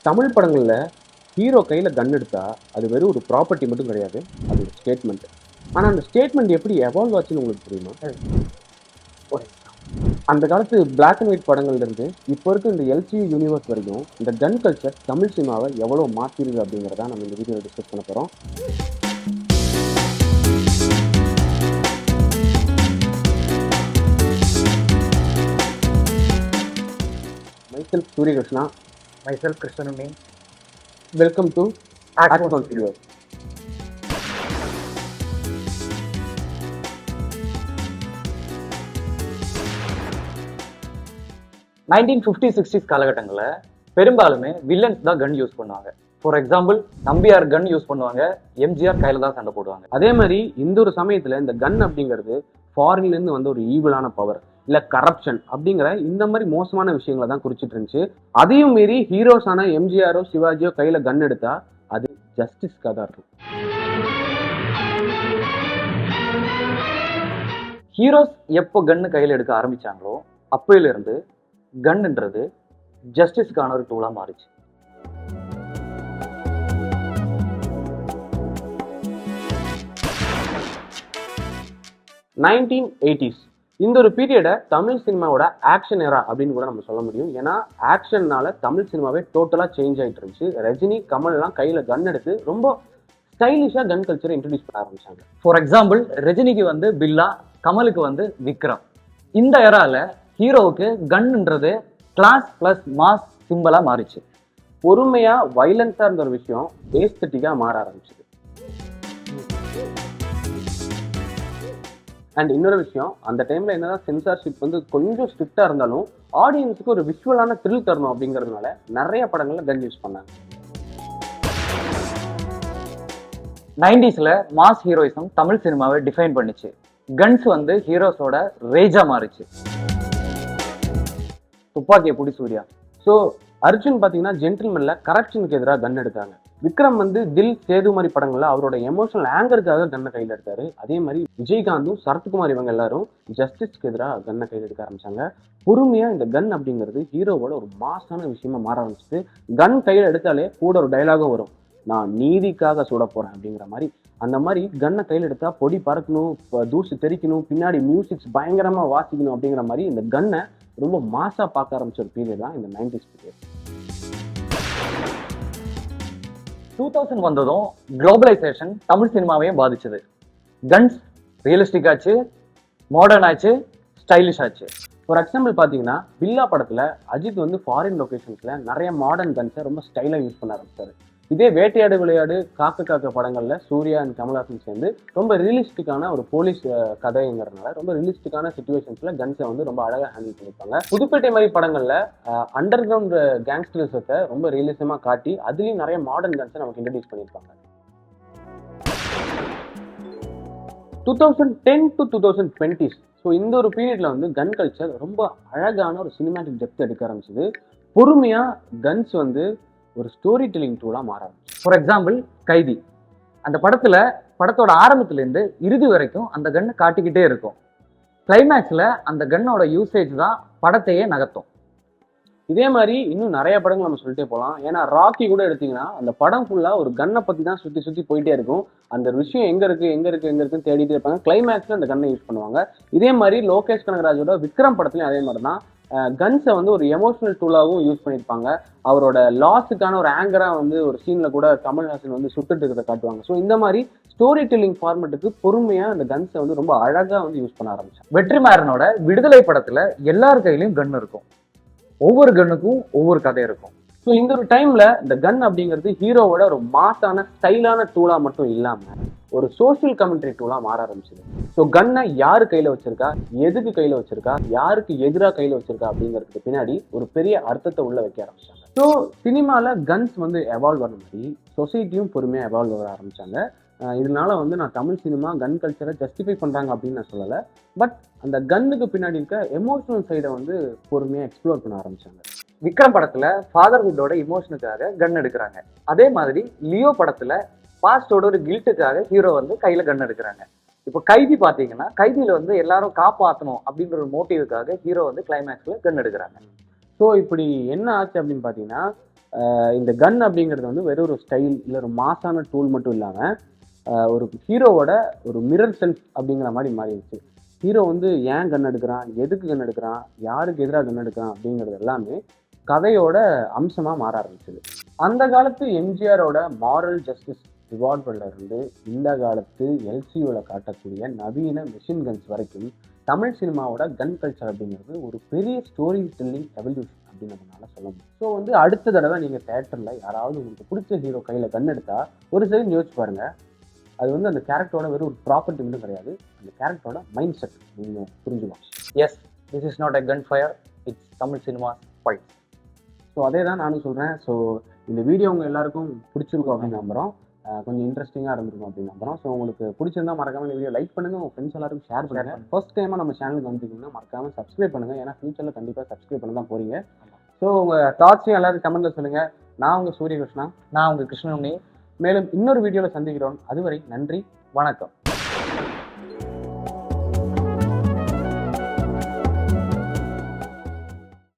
தமிழ் படங்கள்ல ஹீரோ கையில கன் எடுத்தா அது வெறும் ஒரு ப்ராப்பர்ட்டி மட்டும் கிடையாது, அது ஒரு ஸ்டேட்மெண்ட். ஆனா அந்த ஸ்டேட்மெண்ட் எப்படி எவால்வ் ஆச்சுன்னு உங்களுக்கு தெரியுமா? ஒரு அந்த காலத்து பிளாக் அண்ட் ஒயிட் படங்கள்ல இருந்து இப்போ இருக்க இந்த எல்சியூ யூனிவர்ஸ் வரைக்கும் இந்த கன் கல்ச்சர் தமிழ் சினிமாவை எவ்வளவு மாத்திருக்கு அப்படிங்கிறத நம்ம இந்த வீடியோவில் டிஸ்கஸ் பண்ண போறோம். Myself Suryakrishna. Myself, Krishnanummi. Welcome to Atmos video. 1950s, 60s காலகட்டங்களில் பெரும்பாலுமே வில்லன்ஸ் தான் கன் யூஸ் பண்ணுவாங்க. For example, Nambiar gun use பண்ணுவாங்க, எம்ஜிஆர் கையில தான் சண்டை போடுவாங்க. அதே மாதிரி இந்த ஒரு சமயத்துல இந்த கன் அப்படிங்கிறது ஃபாரின்ல இருந்து வந்த ஒரு ஈவிலான பவர் இல்ல கரப்ஷன் அப்படிங்கிற இந்த மாதிரி மோசமான விஷயங்களை தான் குறிச்சிட்டு இருந்துச்சு. அதையும் மீறி ஹீரோஸான எம்ஜிஆரோ சிவாஜியோ கையில கன் எடுத்தா அது ஜஸ்டிஸ்க்காக தான் இருக்கும். ஹீரோஸ் எப்போ கன்னு கையில் எடுக்க ஆரம்பிச்சாங்களோ அப்பையில இருந்து கன்ன்றது ஜஸ்டிஸ்க்கான ஒரு டூலா மாறிச்சு. நைன்டீன் எயிட்டிஸ் இந்த ஒரு பீரியடை தமிழ் சினிமாவோட ஆக்ஷன் ஏரா அப்படின்னு கூட நம்ம சொல்ல முடியும். ஏன்னா ஆக்ஷன்னால தமிழ் சினிமாவே டோட்டலா சேஞ்ச் ஆயிட்டு இருந்துச்சு. ரஜினி, கமல் எல்லாம் கையில கன் எடுத்து ரொம்ப ஸ்டைலிஷா கன் கல்ச்சரை இன்ட்ரடியூஸ் பண்ண ஆரம்பிச்சாங்க. ஃபார் எக்ஸாம்பிள், ரஜினிக்கு வந்து பில்லா, கமலுக்கு வந்து விக்ரம். இந்த ஏரால ஹீரோவுக்கு கன்ன்றது கிளாஸ் பிளஸ் மாஸ் சிம்பிளா மாறிச்சு. பொறுமையா வைலன்ஸா இருந்த ஒரு விஷயம் ஏஸ்தட்டிக்கா மாற ஆரம்பிச்சது. அண்ட் இன்னொரு விஷயம், அந்த டைம்ல என்னதான் சென்சார்ஷிப் வந்து கொஞ்சம் ஸ்ட்ரிக்டா இருந்தாலும் ஆடியன்ஸுக்கு ஒரு விஷுவலான த்ரில் தரணும் அப்படிங்கிறதுனால நிறைய படங்கள்ல கன் யூஸ் பண்ணாங்க. 90sல மாஸ் ஹீரோயிசம் தமிழ் சினிமாவை டிஃபைன் பண்ணிச்சு. கன்ஸ் வந்து ஹீரோஸோட ரேஜா மாறிச்சு. துப்பாக்கியை புடி சூர்யா. ஸோ அர்ஜுன் பார்த்தீங்கன்னா ஜென்டில்மேன்ல கரப்ஷனுக்கு எதிராக கன் எடுத்தாங்க. விக்ரம் வந்து தில், சேது மாதிரி படங்கள்ல அவரோட எமோஷனல் ஆங்கருக்காக கன்னை கையில் எடுத்தாரு. அதே மாதிரி விஜயகாந்தும் சரத்குமார் இவங்க எல்லாரும் ஜஸ்டிஸ்க்கு எதிராக கன்னை கையில் எடுக்க ஆரம்பிச்சாங்க. பொறுமையா இந்த கன் அப்படிங்கிறது ஹீரோவோட ஒரு மாசான விஷயமா மாற ஆரம்பிச்சுட்டு, கன் கையில் எடுத்தாலே கூட ஒரு டைலாகும் வரும், நான் நீதிக்காக சுட போறேன் அப்படிங்கிற மாதிரி. அந்த மாதிரி கன்னை கையில் எடுத்தா பொடி பறக்கணும், தூசு தெறிக்கணும், பின்னாடி மியூசிக்ஸ் பயங்கரமா வாசிக்கணும் அப்படிங்கிற மாதிரி இந்த கன்னை ரொம்ப மாசா பார்க்க ஆரம்பிச்ச ஒரு பீரியட் தான் இந்த 90s பீரியட். 2000 வந்ததும் குளோபலைசேஷன் தமிழ் சினிமாவையும் பாதிச்சது. கன்ஸ் ரியலிஸ்டிக் ஆச்சு, மாடர்ன் ஆச்சு, ஸ்டைலிஷ் ஆச்சு. ஃபார் எக்ஸாம்பிள் பார்த்தீங்கன்னா பில்லா படத்துல அஜித் வந்து ஃபாரின் லொகேஷன்ஸ்ல நிறைய மாடர்ன் கன்ஸை ரொம்ப ஸ்டைலா யூஸ் பண்ண ஆரம்பிச்சாரு. இதே வேட்டையாடு விளையாடு, காக்க காக்க படங்கள்ல சூர்யா அண்ட் கமல்ஹாசன் சேர்ந்து ரொம்ப ரியலிஸ்டிக்கான ஒரு போலீஸ் கதைங்கிறதுனால ரொம்ப ரியலிஸ்டிக்கான சிச்சுவேஷன்ஸ்ல கன்ஸை வந்து ரொம்ப அழகா ஹேண்டில் பண்ணிருப்பாங்க. புதுப்பேட்டை மாதிரி படங்கள்ல அண்டர் கிரவுண்ட் கேங்ஸ்டர்ஸை ரொம்ப ரியலிசமா காட்டி அதுலயும் நிறைய மாடர்ன் கன்ஸை நமக்கு இன்ட்ரடியூஸ் பண்ணியிருப்பாங்க. 2010 to 2020s ஸோ இந்த ஒரு பீரியட்ல வந்து கன் கல்ச்சர் ரொம்ப அழகான ஒரு சினிமாட்டிக் டெப்த் எடுக்க ஆரம்பிச்சது. பொறுமையா கன்ஸ் வந்து ஒரு ஸ்டோரி டெல்லிங் டூலா மாற ஆரம்பிச்சு. ஃபார் எக்ஸாம்பிள், கைதி. அந்த படத்தோட ஆரம்பத்துல இருந்து இறுதி வரைக்கும் அந்த கன்னை காட்டிக்கிட்டே இருக்கும். கிளைமேக்ஸ்ல அந்த கன்னோட யூசேஜ் தான் படத்தையே நகர்த்தும். இதே மாதிரி இன்னும் நிறைய படங்கள் நம்ம சொல்லிட்டே போகலாம். ஏன்னா ராக்கி கூட எடுத்தீங்கன்னா அந்த படம் ஃபுல்லா ஒரு கன்னை பத்தி தான் சுத்தி சுத்தி போயிட்டே இருக்கும். அந்த விஷயம் எங்க இருக்குன்னு தேடிட்டே இருப்பாங்க. கிளைமேக்ஸ்ல அந்த கன்னை யூஸ் பண்ணுவாங்க. இதே மாதிரி லோகேஷ் கனகராஜோட விக்ரம் படத்துலயும் அதே மாதிரி தான் கன்ஸை வந்து ஒரு எமோஷனல் டூலாகவும் யூஸ் பண்ணியிருப்பாங்க. அவரோட லாஸுக்கான ஒரு ஆங்கரா வந்து ஒரு சீன்ல கூட கமல்ஹாசன் வந்து சுட்டுட்டு இருக்கிறத காட்டுவாங்க. ஸோ இந்த மாதிரி ஸ்டோரி டெல்லிங் ஃபார்மேட்டுக்கு பொறுமையா அந்த கன்ஸை வந்து ரொம்ப அழகா வந்து யூஸ் பண்ண ஆரம்பிச்சாங்க. வெற்றிமாறனோட விடுதலை படத்துல எல்லார் கையிலயும் கன் இருக்கும். ஒவ்வொரு கன்னுக்கும் ஒவ்வொரு கதை இருக்கும். ஸோ இந்த ஒரு டைம்ல இந்த கன் அப்படிங்கிறது ஹீரோவோட ஒரு மாசான ஸ்டைலான டூலா மட்டும் இல்லாம ஒரு சோசியல் கமெண்ட்ரி டூலா மாற ஆரம்பிச்சது. ஸோ கன்னை யாரு கையில வச்சிருக்கா, எதுக்கு கையில வச்சிருக்கா, யாருக்கு எதிராக கையில வச்சிருக்கா அப்படிங்கிறதுக்கு பின்னாடி ஒரு பெரிய அர்த்தத்தை உள்ள வைக்க ஆரம்பிச்சாங்க. ஸோ சினிமால கன்ஸ் வந்து எவால்வ் பண்ண மாதிரி சொசைட்டியும் பொறுமையா எவால்வ் வர ஆரம்பிச்சாங்க. இதனால வந்து நான் தமிழ் சினிமா கன் கல்ச்சரை ஜஸ்டிஃபை பண்றாங்க அப்படின்னு நான் சொல்லலை. பட் அந்த கன்னுக்கு பின்னாடி இருக்க எமோஷனல் சைடை வந்து பொறுமையா எக்ஸ்ப்ளோர் பண்ண ஆரம்பிச்சாங்க. விக்ரம் படத்துல ஃபாதர்ஹுட்டோட இமோஷனுக்காக கன் எடுக்கிறாங்க. அதே மாதிரி லியோ படத்துல பாஸ்டோட ஒரு கில்ட்டுக்காக ஹீரோ வந்து கையில கன் எடுக்கிறாங்க. இப்போ கைதி பாத்தீங்கன்னா கைதியில வந்து எல்லாரும் காப்பாற்றணும் அப்படின்ற ஒரு மோட்டிவுக்காக ஹீரோ வந்து கிளைமேக்ஸ்ல கன் எடுக்கிறாங்க. ஸோ இப்படி என்ன ஆச்சு அப்படின்னு பார்த்தீங்கன்னா இந்த கன் அப்படிங்கிறது வந்து வெறும் ஒரு ஸ்டைல் இல்லை ஒரு மாசான டூல் மட்டும் இல்லாமல் ஒரு ஹீரோவோட ஒரு மிரர் செல்ஃப் அப்படிங்கிற மாதிரி மாறிடுச்சு. ஹீரோ வந்து ஏன் கன் எடுக்கிறான், எதுக்கு கன் எடுக்கிறான், யாருக்கு எதிராக கன் எடுக்கிறான் அப்படிங்கிறது எல்லாமே கதையோட அம்சமாக மாற ஆரம்பிச்சது. அந்த காலத்து எம்ஜிஆரோட மாரல் ஜஸ்டிஸ் ரிவால்வர்ல இருந்து இந்த காலத்து எல்சியூவில் காட்டக்கூடிய நவீன மிஷின் கன்ஸ் வரைக்கும் தமிழ் சினிமாவோட கன் கல்ச்சர் அப்படிங்கிறது ஒரு பெரிய ஸ்டோரி டெல்லிங் எவல்யூஷன் அப்படின்னு நம்மளால சொல்ல முடியும். ஸோ வந்து அடுத்த தடவை நீங்கள் தேட்டரில் யாராவது உங்களுக்கு பிடிச்ச ஹீரோ கையில் கன் எடுத்தா ஒரு செகண்ட் யோசிச்சு பாருங்க. அது வந்து அந்த கேரக்டரோட வெறும் ஒரு ப்ராப்பர்ட்டி மட்டும் கிடையாது, அந்த கேரக்டரோட மைண்ட் செட் நீங்கள் புரிஞ்சுக்கலாம். Yes, this is not a gun fire, it's Tamil cinema fight. So அதே தான் நானும் சொல்கிறேன். ஸோ இந்த வீடியோ உங்கள் எல்லாருக்கும் பிடிச்சிருக்கும் அப்படின்னு நம்புகிறோம். கொஞ்சம் இன்ட்ரெஸ்டிங்காக இருந்திருக்கும் அப்படின்னு நம்புகிறோம். ஸோ உங்களுக்கு பிடிச்சிருந்தா மறக்காம இந்த வீடியோ லைக் பண்ணுங்கள், உங்கள் ஃப்ரெண்ட்ஸ் எல்லாருக்கும் ஷேர் பண்ணுங்கள். ஃபர்ஸ்ட் டைமாக நம்ம சேனலுக்கு வந்துட்டீங்கன்னா மறக்காமல் சப்ஸ்கிரைப் பண்ணுங்கள். ஏன்னா ஃபியூச்சரில் கண்டிப்பாக சப்ஸ்கிரைப் பண்ண தான் போகிறீங்க. ஸோ உங்கள் தாட்ஸையும் எல்லாரும் கமெண்ட்டில் சொல்லுங்கள். நான் உங்கள் சூரியகிருஷ்ணா. நான் உங்கள் கிருஷ்ணனுமே. மேலும் இன்னொரு வீடியோவில் சந்திக்கிறோம். அதுவரை நன்றி, வணக்கம்.